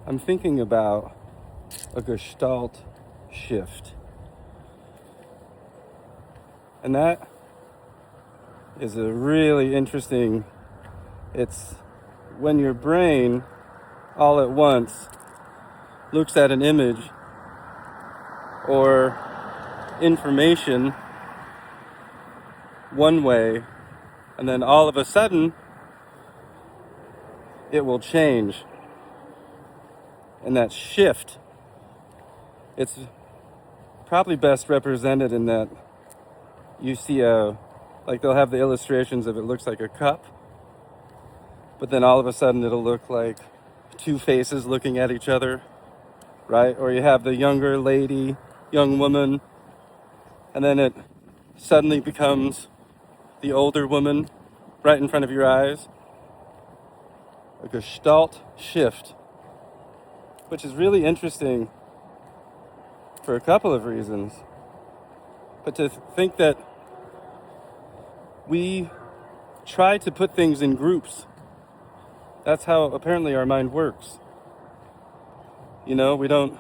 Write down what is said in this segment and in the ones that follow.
I'm thinking about a Gestalt Shift. And that is a really interesting, it's when your brain all at once looks at an image or information one way, and then all of a sudden it will change. And that shift, it's probably best represented in that you see like they'll have the illustrations of it looks like a cup, but then all of a sudden it'll look like two faces looking at each other, right? Or you have the younger lady, young woman, and then it suddenly becomes the older woman right in front of your eyes. A Gestalt shift, which is really interesting for a couple of reasons. But to think that we try to put things in groups, that's how apparently our mind works. You know, we don't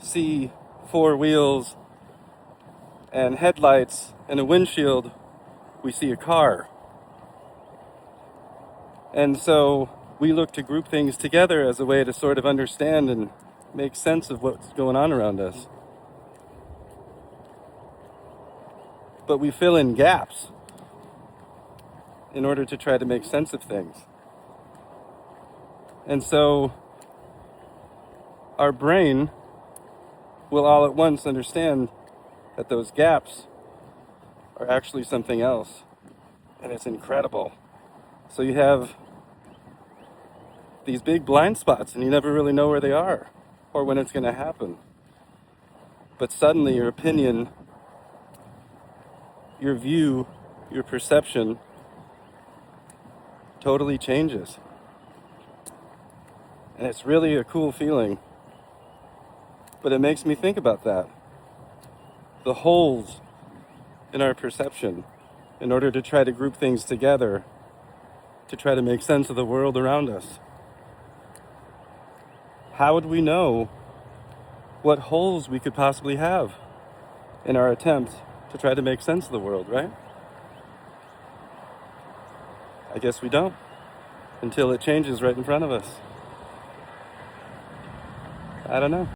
see four wheels and headlights and a windshield, we see a car. And so we look to group things together as a way to sort of understand and make sense of what's going on around us. But we fill in gaps in order to try to make sense of things. And so our brain will all at once understand that those gaps are actually something else. And it's incredible. So you have these big blind spots and you never really know where they are or when it's going to happen. But suddenly your opinion, your view, your perception totally changes. And it's really a cool feeling. But it makes me think about that. The holes in our perception in order to try to group things together, to try to make sense of the world around us. How would we know what holes we could possibly have in our attempt to try to make sense of the world, right? I guess we don't, until it changes right in front of us. I don't know.